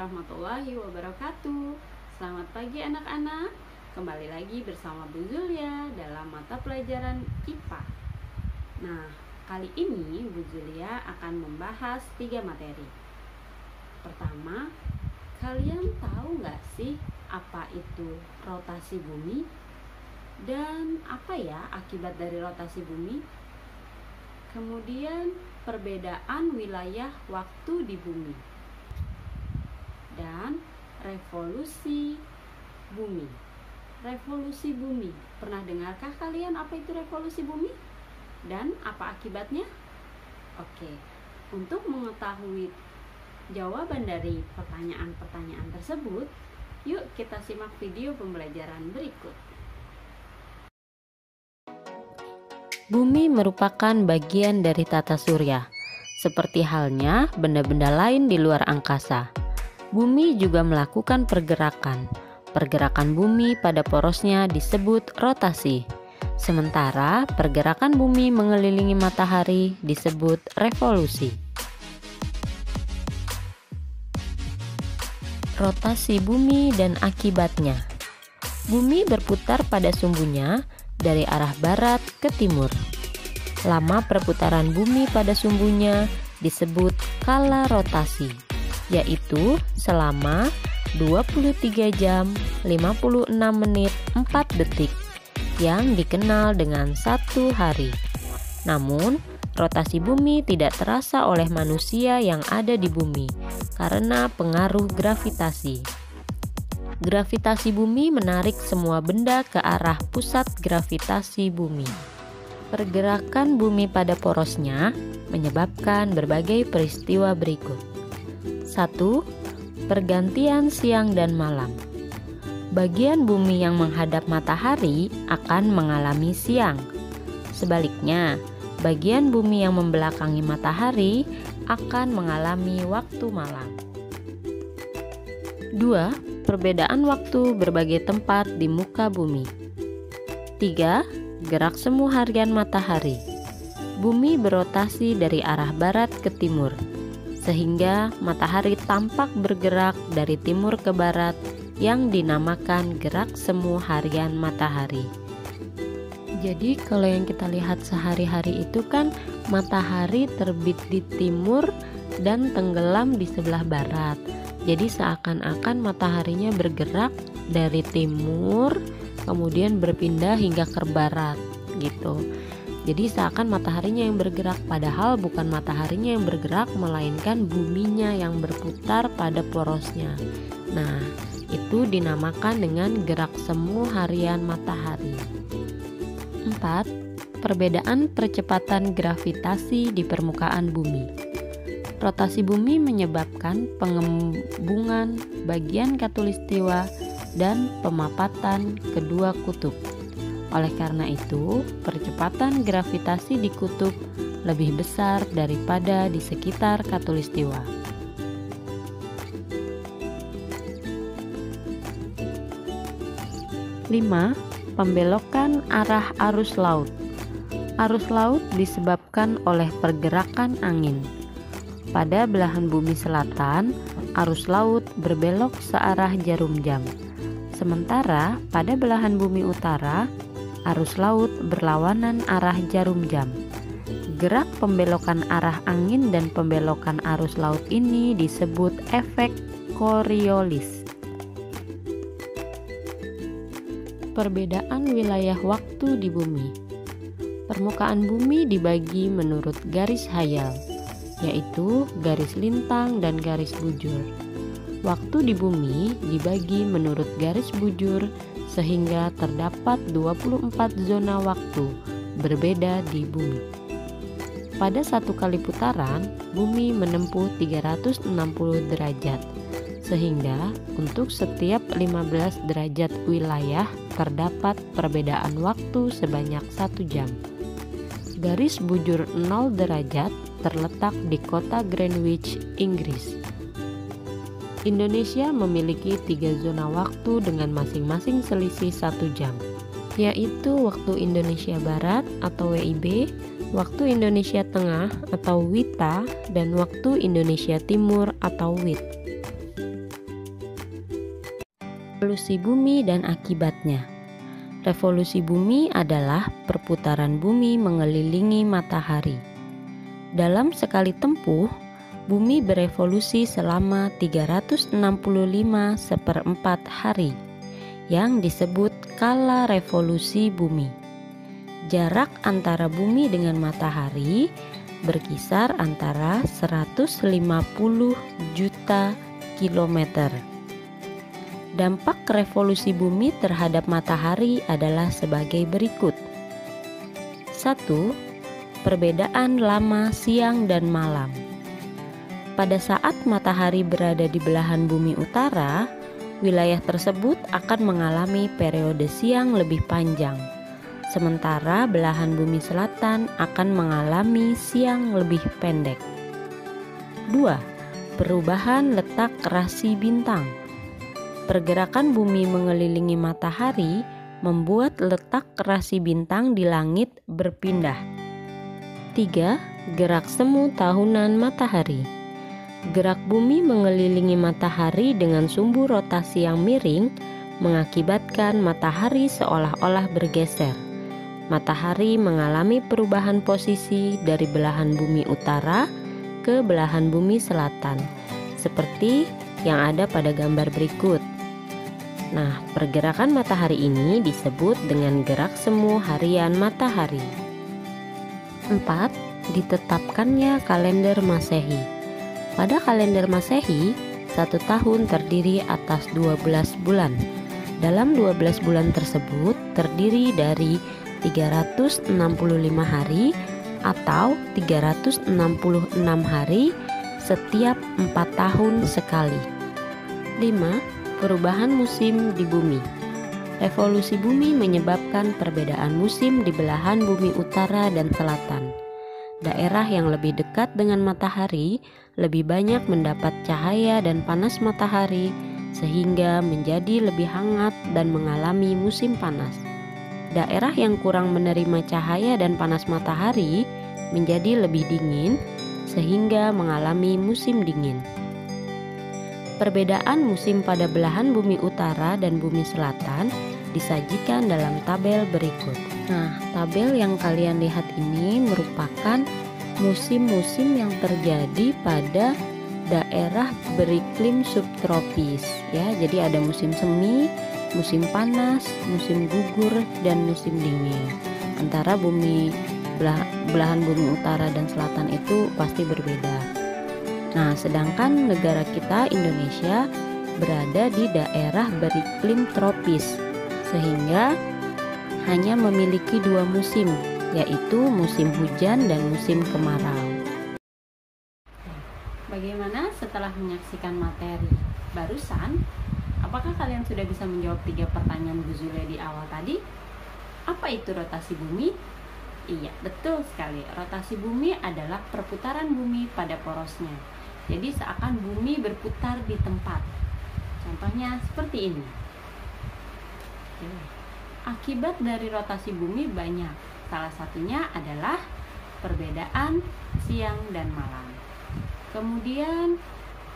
warahmatullahi wabarakatuh. Selamat pagi anak-anak. Kembali lagi bersama Bu Zulia dalam mata pelajaran IPA. Nah, kali ini Bu Zulia akan membahas 3 materi. Pertama, kalian tahu nggak sih apa itu rotasi bumi? Dan apa ya akibat dari rotasi bumi? Kemudian perbedaan wilayah waktu di bumi dan revolusi bumi. Revolusi bumi, pernah dengarkah kalian apa itu revolusi bumi? Dan apa akibatnya? Oke, untuk mengetahui jawaban dari pertanyaan-pertanyaan tersebut, yuk kita simak video pembelajaran berikut. Bumi merupakan bagian dari tata surya, seperti halnya benda-benda lain di luar angkasa. Bumi juga melakukan pergerakan. Pergerakan bumi pada porosnya disebut rotasi. Sementara pergerakan bumi mengelilingi matahari disebut revolusi. Rotasi bumi dan akibatnya. Bumi berputar pada sumbunya dari arah barat ke timur. Lama perputaran bumi pada sumbunya disebut kala rotasi, yaitu selama 23 jam 56 menit 4 detik yang dikenal dengan 1 hari. Namun, rotasi bumi tidak terasa oleh manusia yang ada di bumi karena pengaruh gravitasi. Gravitasi bumi menarik semua benda ke arah pusat gravitasi bumi. Pergerakan bumi pada porosnya menyebabkan berbagai peristiwa berikut. 1. Pergantian siang dan malam. Bagian bumi yang menghadap matahari akan mengalami siang. Sebaliknya, bagian bumi yang membelakangi matahari akan mengalami waktu malam. 2. Perbedaan waktu berbagai tempat di muka bumi. 3. Gerak semu harian matahari. Bumi berotasi dari arah barat ke timur, sehingga matahari tampak bergerak dari timur ke barat yang dinamakan gerak semu harian matahari. Jadi kalau yang kita lihat sehari-hari itu kan matahari terbit di timur dan tenggelam di sebelah barat. Jadi seakan-akan mataharinya bergerak dari timur kemudian berpindah hingga ke barat gitu. Jadi seakan mataharinya yang bergerak, padahal bukan mataharinya yang bergerak, melainkan buminya yang berputar pada porosnya. Nah, itu dinamakan dengan gerak semu harian matahari. 4. Perbedaan percepatan gravitasi di permukaan bumi. Rotasi bumi menyebabkan pengembungan bagian khatulistiwa dan pemapatan kedua kutub. Oleh karena itu, percepatan gravitasi di kutub lebih besar daripada di sekitar khatulistiwa. 5. Pembelokan arah arus laut. Arus laut disebabkan oleh pergerakan angin. Pada belahan bumi selatan, arus laut berbelok searah jarum jam. Sementara pada belahan bumi utara, arus laut berlawanan arah jarum jam. Gerak pembelokan arah angin dan pembelokan arus laut ini disebut efek Coriolis. Perbedaan wilayah waktu di bumi. Permukaan bumi dibagi menurut garis hayal, yaitu garis lintang dan garis bujur. Waktu di bumi dibagi menurut garis bujur sehingga terdapat 24 zona waktu berbeda di bumi. Pada satu kali putaran, bumi menempuh 360 derajat, sehingga untuk setiap 15 derajat wilayah terdapat perbedaan waktu sebanyak 1 jam. Garis bujur 0 derajat terletak di kota Greenwich, Inggris. Indonesia memiliki 3 zona waktu dengan masing-masing selisih 1 jam, yaitu waktu Indonesia Barat atau WIB, waktu Indonesia Tengah atau WITA, dan waktu Indonesia Timur atau WIT. Revolusi bumi dan akibatnya. Revolusi bumi adalah perputaran bumi mengelilingi matahari. Dalam sekali tempuh, bumi berevolusi selama 365 hari, yang disebut kala revolusi bumi. Jarak antara bumi dengan matahari berkisar antara 150 juta kilometer. Dampak revolusi bumi terhadap matahari adalah sebagai berikut. 1. Perbedaan lama siang dan malam. Pada saat matahari berada di belahan bumi utara, wilayah tersebut akan mengalami periode siang lebih panjang, sementara belahan bumi selatan akan mengalami siang lebih pendek. 2. Perubahan letak rasi bintang. Pergerakan bumi mengelilingi matahari membuat letak rasi bintang di langit berpindah. 3. Gerak semu tahunan matahari. Gerak bumi mengelilingi matahari dengan sumbu rotasi yang miring mengakibatkan matahari seolah-olah bergeser. Matahari mengalami perubahan posisi dari belahan bumi utara ke belahan bumi selatan, seperti yang ada pada gambar berikut. Nah, pergerakan matahari ini disebut dengan gerak semu harian matahari. 4. Ditetapkannya kalender Masehi. Pada kalender Masehi, 1 tahun terdiri atas 12 bulan. Dalam 12 bulan tersebut terdiri dari 365 hari atau 366 hari setiap 4 tahun sekali. 5. Perubahan musim di bumi. Revolusi bumi menyebabkan perbedaan musim di belahan bumi utara dan selatan. Daerah yang lebih dekat dengan matahari lebih banyak mendapat cahaya dan panas matahari, sehingga menjadi lebih hangat dan mengalami musim panas. Daerah yang kurang menerima cahaya dan panas matahari menjadi lebih dingin, sehingga mengalami musim dingin. Perbedaan musim pada belahan bumi utara dan bumi selatan disajikan dalam tabel berikut. Nah, tabel yang kalian lihat ini merupakan musim-musim yang terjadi pada daerah beriklim subtropis ya. Jadi ada musim semi, musim panas, musim gugur, dan musim dingin. Antara belahan bumi utara dan selatan itu pasti berbeda. Nah, sedangkan negara kita Indonesia berada di daerah beriklim tropis, sehingga hanya memiliki 2 musim, yaitu musim hujan dan musim kemarau. Bagaimana setelah menyaksikan materi barusan? Apakah kalian sudah bisa menjawab 3 pertanyaan Bu Zulia di awal tadi? Apa itu rotasi bumi? Iya, betul sekali. Rotasi bumi adalah perputaran bumi pada porosnya. Jadi seakan bumi berputar di tempat. Contohnya seperti ini. Akibat dari rotasi bumi banyak. Salah satunya adalah perbedaan siang dan malam. Kemudian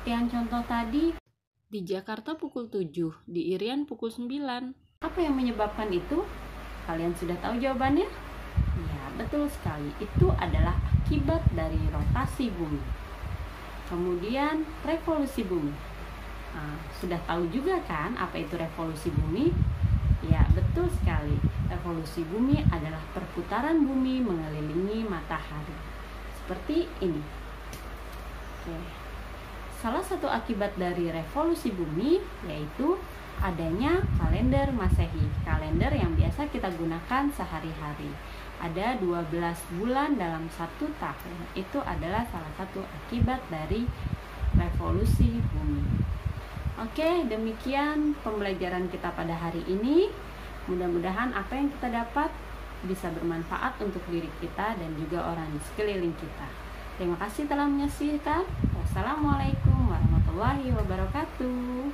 yang contoh tadi, di Jakarta pukul 7, di Irian pukul 9. Apa yang menyebabkan itu? Kalian sudah tahu jawabannya? Ya, betul sekali. Itu adalah akibat dari rotasi bumi. Kemudian revolusi bumi. Nah, sudah tahu juga kan apa itu revolusi bumi? Ya, betul sekali. Revolusi bumi adalah perputaran bumi mengelilingi matahari. Seperti ini. Oke. Salah satu akibat dari revolusi bumi yaitu adanya kalender Masehi, kalender yang biasa kita gunakan sehari-hari. Ada 12 bulan dalam 1 tahun. Itu adalah salah satu akibat dari revolusi bumi. Oke, demikian pembelajaran kita pada hari ini. Mudah-mudahan apa yang kita dapat bisa bermanfaat untuk diri kita dan juga orang di sekeliling kita. Terima kasih telah menyaksikan. Wassalamualaikum warahmatullahi wabarakatuh.